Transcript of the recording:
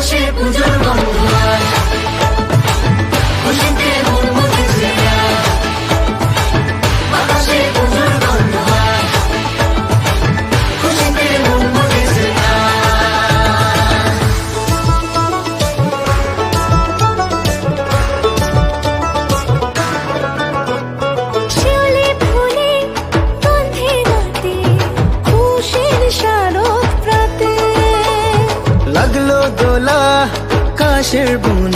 বাতাসে পুজোর গন্ধ আজ, খুশিতে মন মুখেছে আজ। বাতাসে পুজোর গন্ধ আজ, খুশিতে মন মুখেছে আজ। শিউলি ফুলে গন্ধে রাতে, খুশির শারদ প্রাতে। লাগলো দোলা কাশের বুন